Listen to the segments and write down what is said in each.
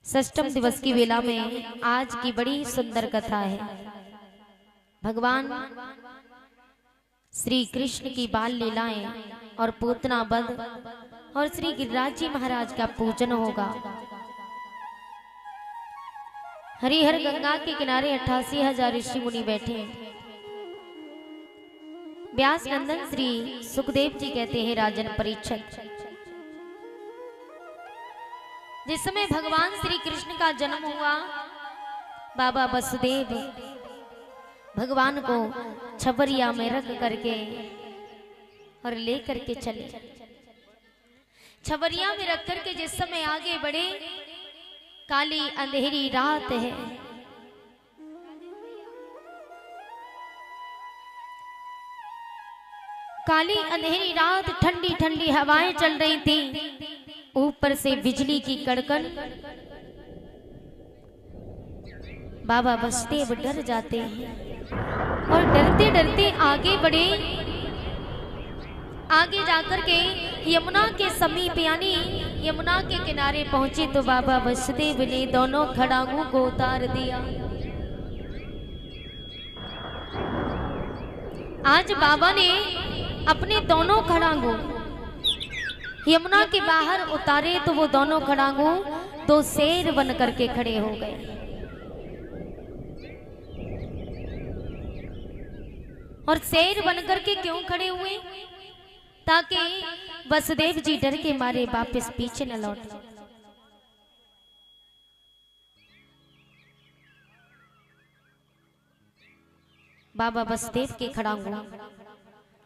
षष्ठम दिवस की वेला में आज की बड़ी सुंदर कथा है। भगवान श्री कृष्ण की बाल लीलाएं और पूतना वध और श्री गिरिराज जी महाराज का पूजन होगा। हरिहर गंगा के किनारे 88,000 ऋषि मुनि बैठे हैं। व्यास नंदन श्री सुखदेव जी कहते हैं, राजन परीक्षित, जिस समय भगवान श्री कृष्ण का जन्म हुआ, बाबा वसुदेव भगवान को छबरिया में रख करके और ले करके चले। छबरिया में रख करके जिस समय आगे बढ़े, काली अंधेरी रात है। काली अंधेरी रात, ठंडी ठंडी हवाएं चल रही थी, ऊपर से बिजली की कड़कन। बाबा वसुदेव डर जाते हैं और डरते डरते आगे बढ़े। आगे जाकर के यमुना के समीप यानी यमुना के किनारे पहुंचे तो बाबा वसुदेव ने दोनों खड़ांगों को उतार दिया। आज बाबा ने अपने दोनों खड़ांगों यमुना के बाहर उतारे तो वो दोनों खड़ांगों दो शेर बन करके खड़े हो गए। और शेर बनकर के क्यों खड़े हुए? ताकि वसुदेव जी डर के मारे वापस पीछे न लौटे। बाबा वसुदेव के खड़ांगों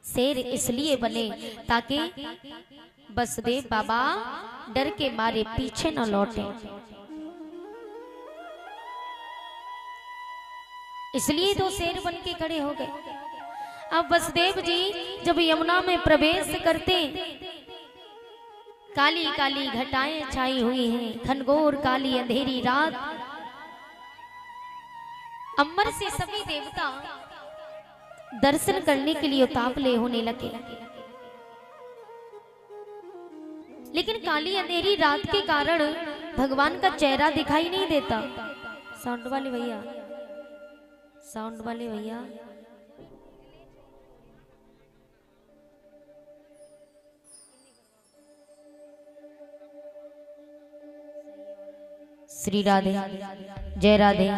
शेर इसलिए बने ताकि वसुदेव बाबा डर के मारे पीछे न लौटे, इसलिए दो शेर बन के खड़े हो गए। अब वसुदेव जी जब यमुना में प्रवेश करते, काली काली घटाएं छाई हुई हैं, घनघोर काली अंधेरी रात। अंबर से सभी देवता दर्शन करने के लिए उतावले होने लगे, लेकिन काली अंधेरी रात के कारण भगवान का चेहरा दिखाई नहीं देता। साउंड वाले भैया, साउंड वाले भैया, श्री राधे, जय राधे,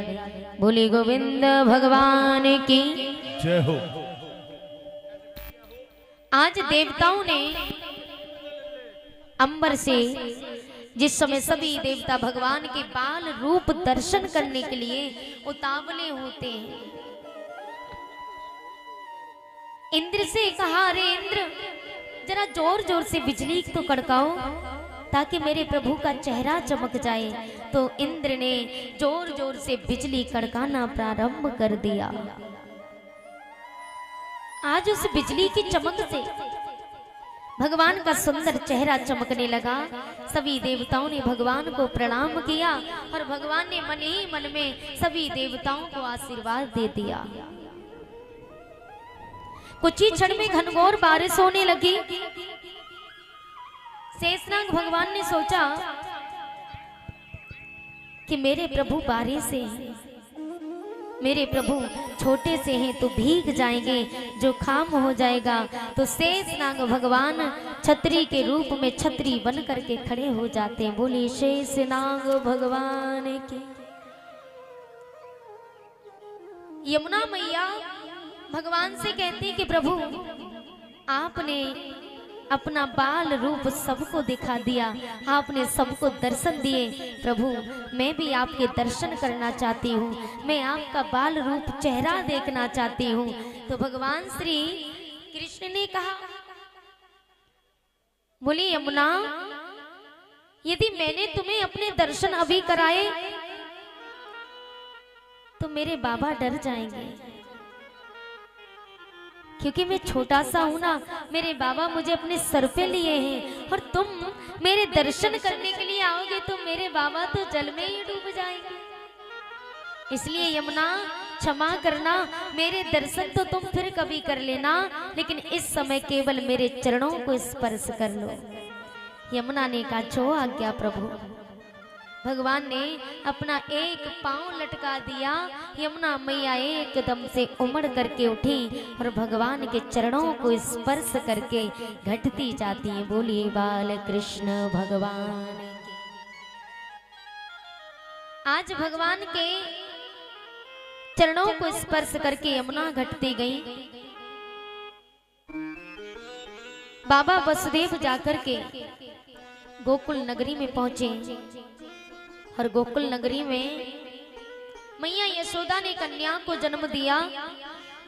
बोले गोविंद भगवान की जय हो। आज देवताओं ने अंबर से जिस समय सभी देवता भगवान के बाल रूप दर्शन करने के लिए उतावले होते हैं, इंद्र से कहा, अरे इंद्र जरा जोर जोर से बिजली तो कड़काओ ताकि मेरे प्रभु का चेहरा चमक जाए। तो इंद्र ने जोर जोर से बिजली कड़काना प्रारंभ कर दिया। आज उस बिजली की चमक से भगवान का सुंदर चेहरा चमकने लगा। सभी देवताओं ने भगवान को प्रणाम किया और भगवान ने मन ही मन में सभी देवताओं को आशीर्वाद दे दिया। कुछ ही क्षण में घनघोर बारिश होने लगी। शेषनाग भगवान ने सोचा कि मेरे प्रभु बारिश से हैं, मेरे प्रभु छोटे से हैं तो भीग जाएंगे, जो खाम हो जाएगा। तो शेषनाग भगवान छतरी के रूप में छतरी बन करके खड़े हो जाते हैं। बोले शेषनाग भगवान की। यमुना मैया भगवान से कहती कि प्रभु आपने अपना बाल रूप सबको दिखा दिया, आपने सबको दर्शन दिए। प्रभु मैं भी आपके दर्शन करना चाहती हूँ, मैं आपका बाल रूप चेहरा देखना चाहती हूँ। तो भगवान श्री कृष्ण ने कहा, बोली यमुना यदि मैंने तुम्हें अपने दर्शन अभी कराए तो मेरे बाबा डर जाएंगे, क्योंकि मैं छोटा सा हूं ना, मेरे बाबा मुझे अपने सर पे लिए हैं और तुम मेरे दर्शन करने के लिए आओगे तो मेरे बाबा तो जल में ही डूब जाएंगे। इसलिए यमुना क्षमा करना, मेरे दर्शन तो तुम फिर कभी कर लेना, लेकिन इस समय केवल मेरे चरणों को स्पर्श कर लो। यमुना ने कहा जो आज्ञा प्रभु। भगवान ने अपना एक पांव लटका दिया। यमुना मैया एकदम से उमड़ करके उठी और भगवान के चरणों को स्पर्श करके घटती जाती है। बोलिए बाल कृष्ण भगवान की। आज भगवान के चरणों को स्पर्श करके यमुना घटती गई। बाबा वसुदेव जाकर के गोकुल नगरी में पहुंचे और गोकुल नगरी में मैया यशोदा ने कन्या को जन्म दिया।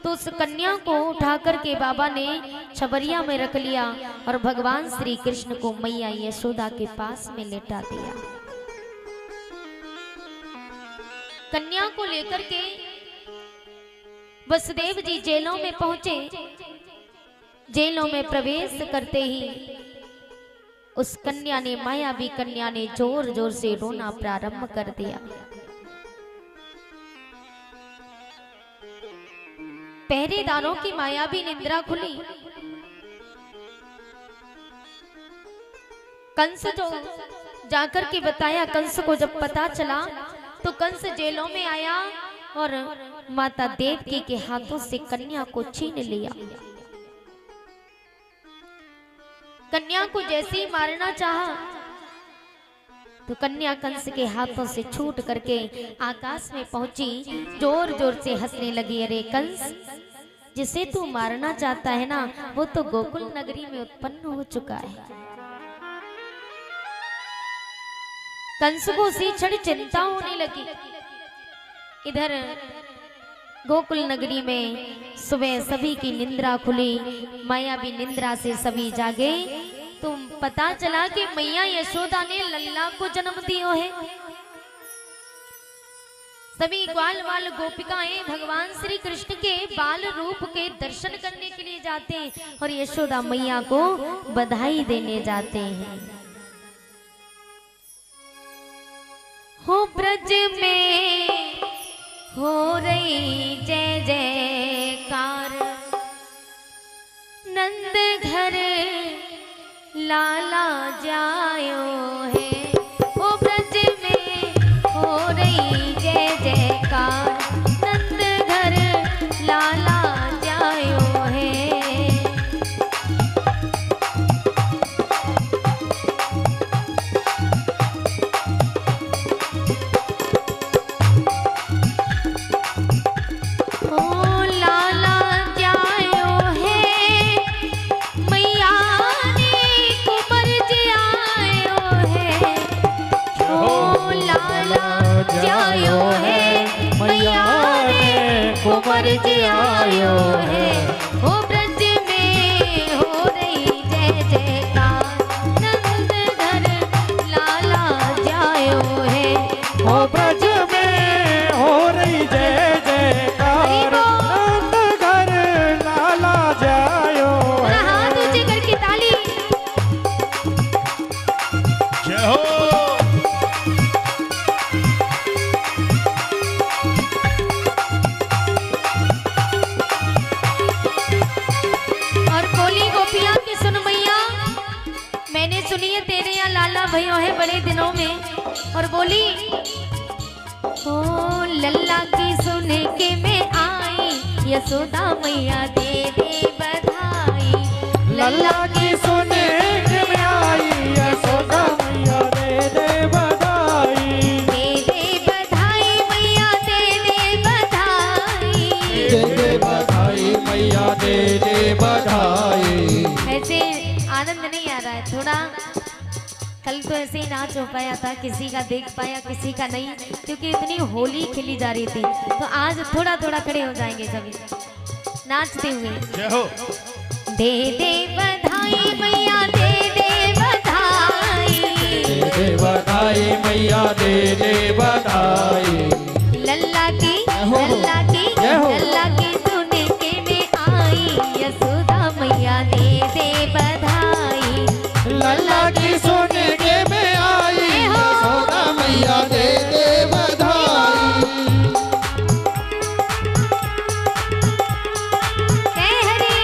तो उस कन्या को उठा करके बाबा ने छबरिया में रख लिया और भगवान श्री कृष्ण को मैया यशोदा के पास में लेटा दिया। कन्या को लेकर के वसुदेव जी जेलों में पहुंचे। जेलों में प्रवेश करते ही उस कन्या ने, मायावी कन्या ने जोर जोर से रोना प्रारंभ कर दिया। पहरेदारों की मायावी निंद्रा खुली। कंस जो जाकर के बताया, कंस को जब पता चला तो कंस जेलों में आया और माता देवकी के हाथों से कन्या को छीन लिया। कन्या को जैसे ही मारना चाहा तो कन्या कंस के हाथों से छूट करके आकाश में पहुंची। जोर जोर से हंसने लगी। अरे कंस, जिसे तू मारना चाहता है ना, वो तो गोकुल नगरी में उत्पन्न हो चुका है। कंस को उसी क्षण चिंता होने लगी। इधर गोकुल नगरी में सुबह सभी की निंद्रा खुली। मायावी निंद्रा से सभी जागे तो पता चला कि मैया यशोदा ने लल्ला को जन्म दियो है। सभी ग्वाल वाल गोपिकाएं भगवान श्री कृष्ण के बाल रूप के दर्शन करने के लिए जाते हैं और यशोदा मैया को बधाई देने जाते हैं। हो ब्रज में हो रही जय जयकार, नंद घर लाला जायो है। ओ ब्रज में हो रही जय जयकार, नंद घर लाला जायो है। आयो है, ओ ब्रज में हो रही जय जयकार, नंद घर लाला जायो है। ओ ब्रज में हो रही जय जयकार, नंद घर लाला जायो है। हाथ ऊंचे करके ताली। जय हो। सुनिए तेरे यहाँ लाला भयो है बड़े दिनों में, और बोली ओ लल्ला की सुने के मैं आई, यशोदा मैया दे दे बधाई। लल्ला की सुने के मैं आई, यशोदा मैया दे दे बधाई। दे दे बधाई मैया दे दे बधाई, दे दे बधाई मैया दे दे बधाई। ऐसे आनंद नहीं आ रहा है थोड़ा। कल तो ऐसे ही नाच हो पाया था, किसी का देख पाया किसी का नहीं, क्योंकि इतनी होली खेली जा रही थी। तो आज थोड़ा थोड़ा खड़े हो जाएंगे सभी नाचते हुए। जय हो। दे दे बधाई मैया दे दे बधाई, दे दे बधाई मैया दे दे बधाई। लल्ला की लल्ला की लल्ला की सुने के मैं आई, यशोदा मैया दे दे बधाई। लल्ला की सुने के मैं आई, यशोदा मैया दे दे बधाई। जय हरि।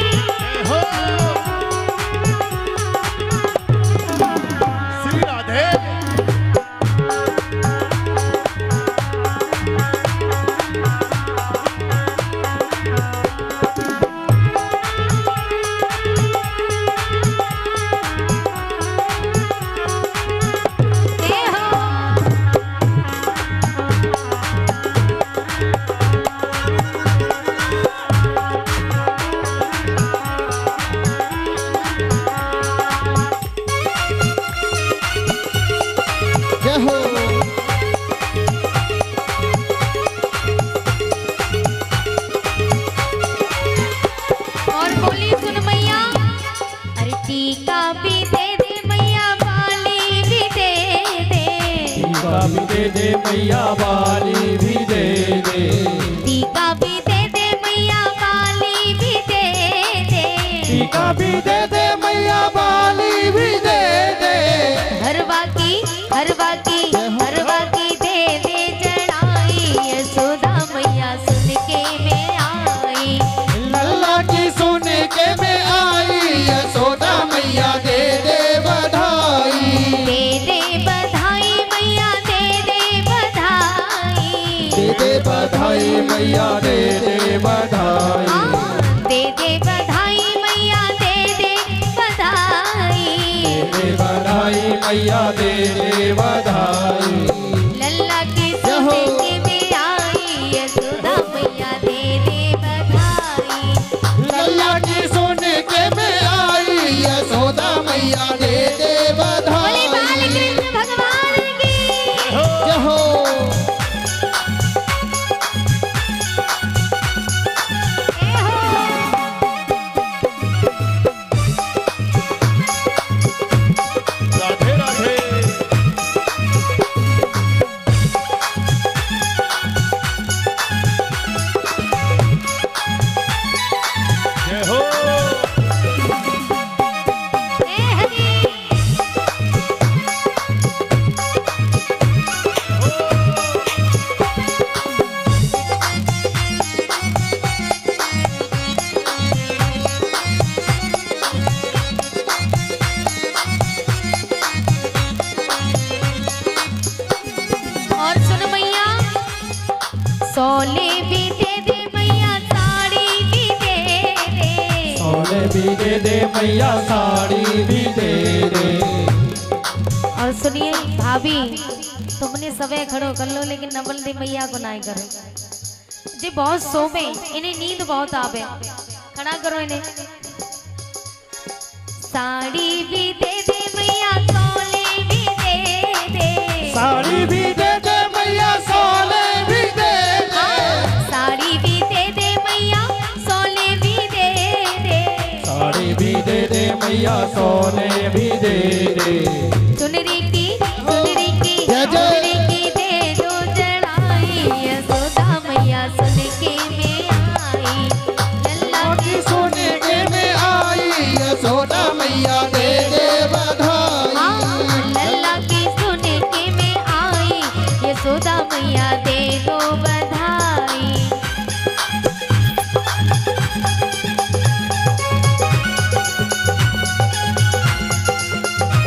टीका भी दे दे मैया बाली भी दे दे, टीका भी दे दे मैया बाली भी दे दे, टीका भी दे दे मैया बाली भी दे दे, हरवा की हरवा की हरवा की दे दे चढ़ाई, यशोदा मैया सुन के मैं आई, लल्ला की सुन के मैं आई, यशोदा मैया दे दे बधाई, दे दे बधाई मैया दे दे बधाई, दे दे बधाई मैया दे दे बधाई, दे दे बधाई मैया दे दे बधाई, दे दे बधाई मैया दे दे बधाई, लल्ला की सुन के मैं आई, यशोदा मैया दे दे बधाई, लल्ला की सुन के मैं आई, यशोदा मैया दे दे बोले बधाई। बालकृष्ण भगवान की जय हो। जय हो। राधे राधे। जय हो। जय हरि। और सुन मैया, सोले भी दे दे मैया साड़ी भी दे दे, सोने भी दे दे मैया साड़ी भी दे दे, और सुनिए भाभी, तुमने सबे खड़ो कर लो लेकिन नवल दे मैया को ना करो, जी बहुत सोवे, इन्हें नींद बहुत आवे, खड़ा करो इन्हें, साड़ी भी दे दे मैया सोले भी दे दे, साड़ी भी दे दे मैया सोने भी दे दे, साड़ी भी दे दे मैया सोले भी दे दे, साड़ी भी दे दे मैया सोने भी दे दे, चुनरी की चुनरी की दे दो चढ़ाई, यशोदा मैया सुन के मैं आई, लल्ला की सुन के मैं आई, यशोदा मैया दे दे बधाई, लल्ला की सुन के मैं आई, यशोदा मैया दे दो बधाई,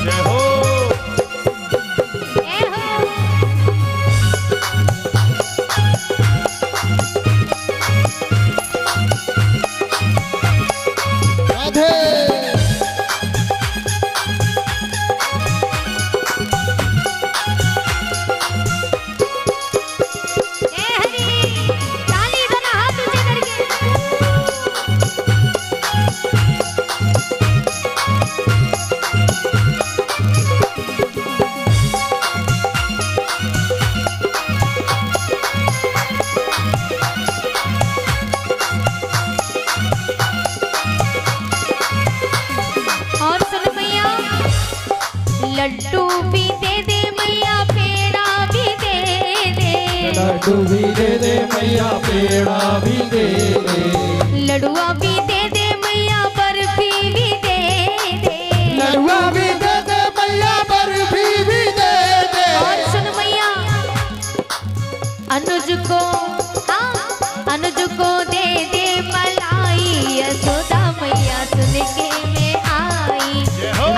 जय हो। जय हो। राधे। जय हरि। ताली दोनों हाथ ऊंचे करके, और सुन मैया, लड्डू भी दे दे मैया पेड़ा भी दे दे, लड्डू भी दे दे मैया पेड़ा भी दे दे, लडुआ भी दे दे मैया बर्फी भी दे दे, लडुआ भी दे दे मैया बर्फी भी दे दे, और सुन मैया, अनुज को अनुज को दे दे मलाई, यशोदा मैया सुन के मैं आई,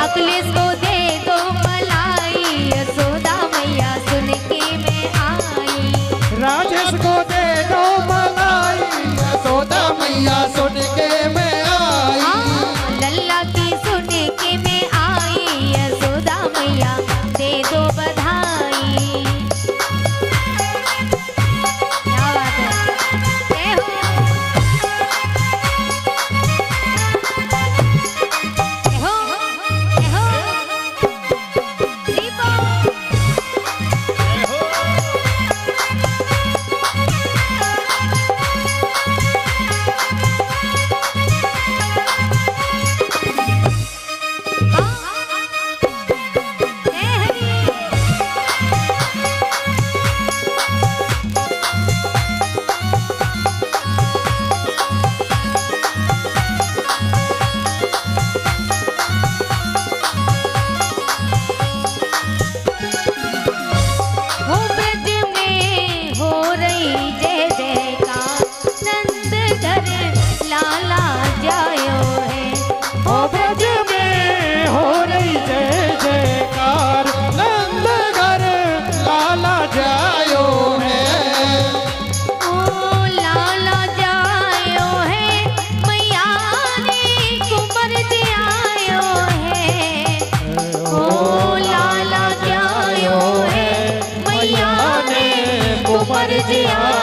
अखिलेश को दे दो मलाई, यशोदा मैया सुन के मैं आई, राजेश को दे दो मलाई, यशोदा मैया सुन के मैं आई, लल्ला की सुन के मैं आई, जी। जी। आ